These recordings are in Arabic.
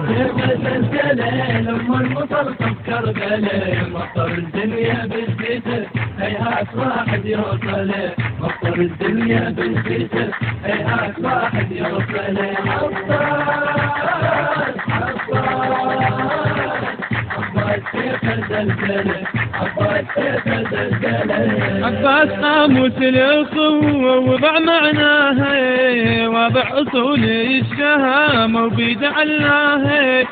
زلزلة لما المطرقة بكربلة مطر الدنيا بالزيت هيهات واحد يوصل مطر الدنيا بالزيت هيهات واحد يوصل عباس قاموس الأخوة وضع معناها وضع أصول الشهامة وبيدعلناها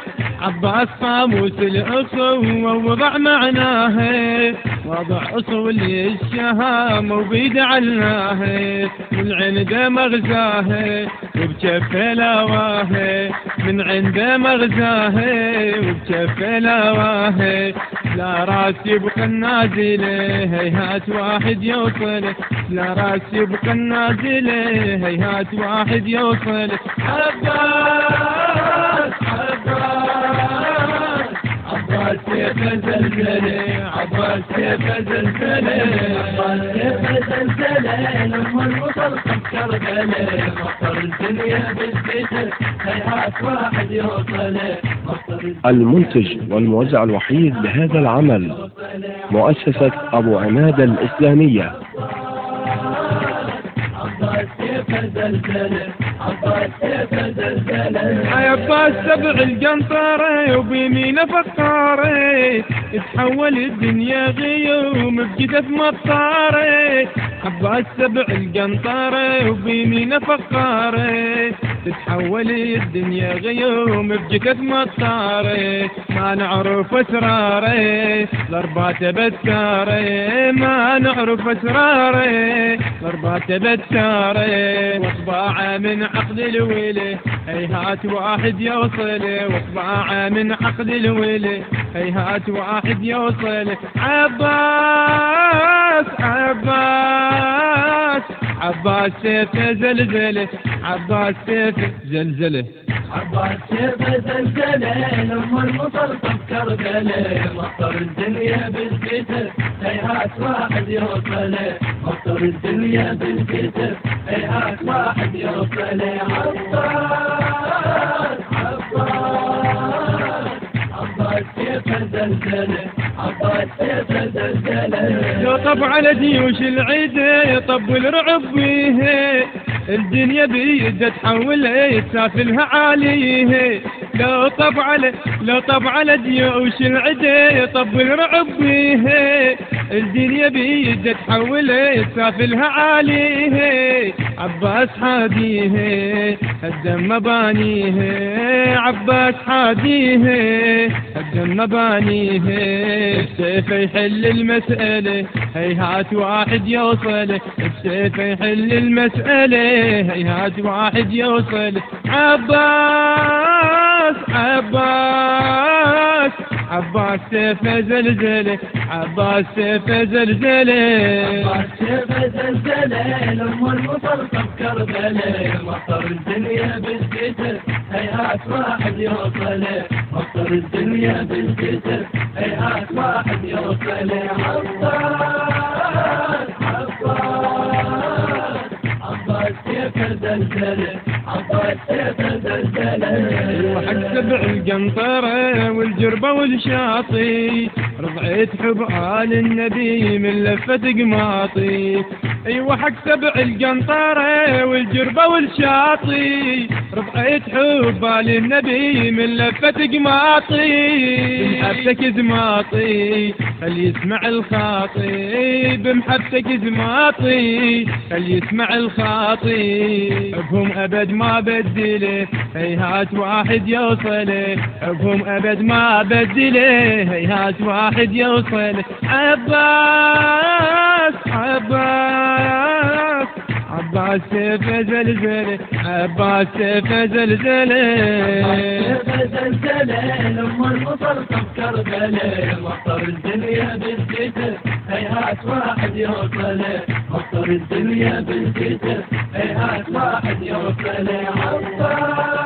عباس قاموس الأخوة وضع معناها وضع أصول الشهامة وبيدعلناها من عنده مغزاها وبجفه لواها من عنده مغزاها وبجفه لواها لا راس يبقى النازله هيهات واحد يوصل لا راس يبقى النازله هيهات واحد يوصل عباس عباس سيف زلزلة عباس سيف زلزلة عباس سيف زلزلة لما المطرقة بكربلة مطر الدنيا بالزيت هيهات واحد يوصل المنتج والموزع الوحيد لهذا العمل مؤسسة أبو عماد الإسلامية. عباس سيف زلزلة عباس سيف زلزلة عباس سبع القنطرة وبيمينه فقارة تحول الدنيا غيوم بجدف مطارة عباس سبع القنطرة وبيمينه فقارة تتحول الدنيا غيوم بجدف مطارة ما نعرف اسراره ضرباته بتكاره ما نعرف اسراره ضرباته بتكاره واصبعه من عقد الويله هيهات واحد يوصل واصبعه من عقد الويله هيهات واحد يوصل عباس عباس عباس سيف زلزله عباس سيف زلزله عباس سيف زلزلة لما المطرقة بكربلة مطر الدنيا بالزيت هيهات واحد يوصل مطر الدنيا بالزيت هيهات واحد يوصل عباس عباس سيف زلزلة عباس سيف زلزلة لو طب على جيوش العدا طب والرعب بيه الدنيا بيده تحول تسافلها عليه لو طب على جيوش العدا طب والرعب بيه الدنيا بيده تحول تسافلها عليه عباس حاديه هدم مبانيه عباس حاديه هدم مبانيه السيف يحل المسألة هيهات واحد يوصل السيف يحل المسألة هيهات واحد يوصل عباس عباس عباس سيف زلزلة عباس سيف زلزلة عباس سيف زلزلة لما المطرقة بكربلة مطر الدنيا بالزيت هيهات واحد يوصل مطر الدنيا بالزيت هيهات واحد يوصل عباس عباس سيف زلزلة عباس سيف زلزلة وحق سبع القنطرة والجربة والشاطي رضعت حب آل النبي من لفة قماطي ايوه حق سبع القنطرة والجربة والشاطي رضعت حب آل النبي من لفة قماطي بمحبتك زماطي خل يسمع الخاطي بمحبتك زماطي خل يسمع الخاطي حبهم ابد ما بدله هيهات واحد يوصل حبهم ابد ما بدله هيهات واحد يوصل عباس عباس عباس سيف زلزلة عباس سيف زلزلة عباس سيف زلزلة لما المطرقة بكربلة مطر الدنيا بالزيت هيهات واحد يوصل مطر الدنيا بالزيت هيهات واحد يوصل عباس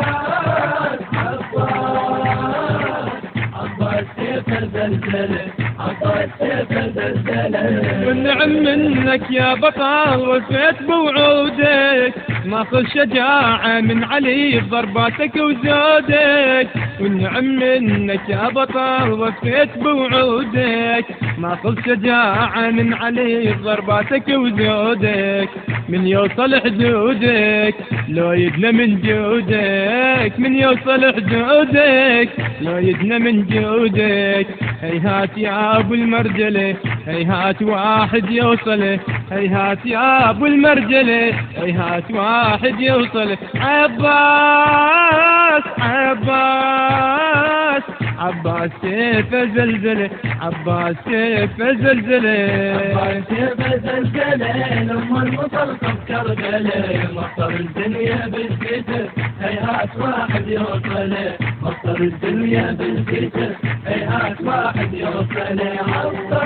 عباس سيف زلزلة عباس سيف زلزلة والنعم منك يا بطل وفيت بوعودك ماخذ شجاعة من علي بضرباتك وزودك، والنعم منك يا بطل وفيت بوعودك. ماخذ شجاعة من علي بضرباتك وزودك، من يوصل حدودك لو يدنى من جودك، من يوصل حدودك لو يدنى من جودك. هيهات يا ابو المرجله، هيهات واحد يوصل، هيهات يا ابو المرجله، هيهات واحد يوصل. عباس عباس عباس سيفه زلزله، عباس سيفه زلزله، عباس سيفه زلزله، لما المطرقه بكربله، مطر الدنيا بالكتف، هيهات واحد يوصل، مطر الدنيا بالكتف، هيهات واحد يوصل. عباس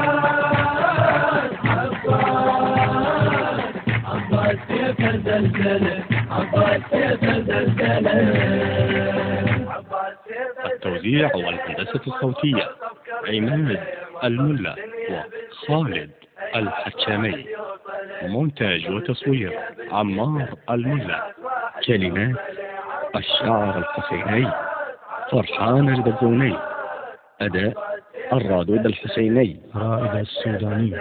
عباس عباس سيفه زلزله، عباس سيفه زلزله. التوزيع والهندسة الصوتية عماد الملا وخالد الحكامي. مونتاج وتصوير عمار الملا. كلمات الشاعر الحسيني فرحان البزوني. أداء الرادود الحسيني. رائد السوداني.